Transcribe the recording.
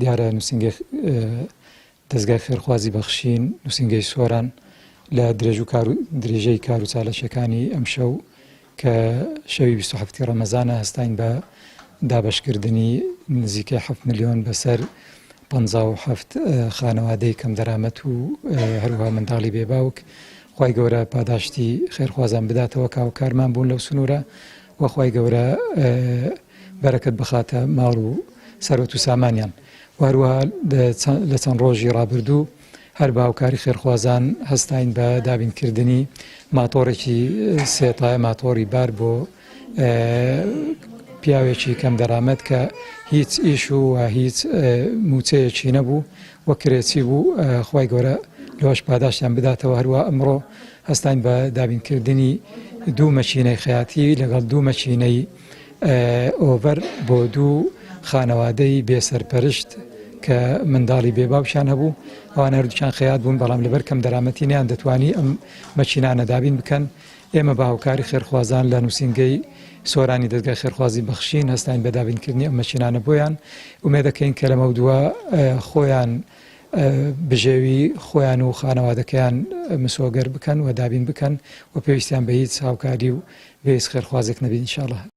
دیارە نووسینگەی دەستگای خێرخوازی بەخشین نووسینگەی سۆران لە درێژەی کار و چالەشەکانی ئەم شەو کە شەوی 27 ڕەمەزانە هەستاین بە دابەشکردنی نزیکەی 7 ملیۆن بەسەر 57 خانەوادەی کەم دەرامەت و هەروەها منداڵی بێباوک. خوای گەورە پاداشتی خێرخوازان بداتەوە کاو کارمان بوون لەو سنوورە و خوای گەورە بەرەکەت بخاتە ماڵ و سەرۆت و سامانیان. وهروەها لە چەند ڕۆژی ڕابردوو هەر باوکاری خێرخوازان هەستاین بە دابینکردنی ماتۆڕێکی سێتایە ماتۆڕی بار بۆ پیاوێکی کەم دەرامەت کە هیچ ئیش و هیچ موچەیەکی نەبوو وە کرێچی بوو. خوای گەورە لەوەش پاداشتیان بداتەوە. هەروە ئەمڕۆ هەستاین بە دابینکردنی دوو مەچینەی خەیاتی لەگەڵ دوو مەچینەی ئۆڤەر بۆ دوو خانەوادەی بێسەرپەرشت کە منداڵی بێباوشیان هەبوو. ئەوان هەردووچیان خەیات بوون بەڵام لەبەر کەم دەرامەتی نیان دەتوانی ئەم مەچینانە دابین بکەن. ئێمە بە هاوکاری خێرخوازان لە نووسینگەی سۆرانی دەستگای خێرخوازی بەخشین هەستاین بە دابینکردنی ئەم مەچینانە بۆیان. ومێ دەکەین کە لەمە دووە خۆیان بژێوی خۆیان و خانەوادەکەیان مسۆگەر بکەن و دابین بکەن و پێویستیان بە هیچ هاوکاری و بە هیچ خێرخوازێک نەبین ئینشاڵڵا.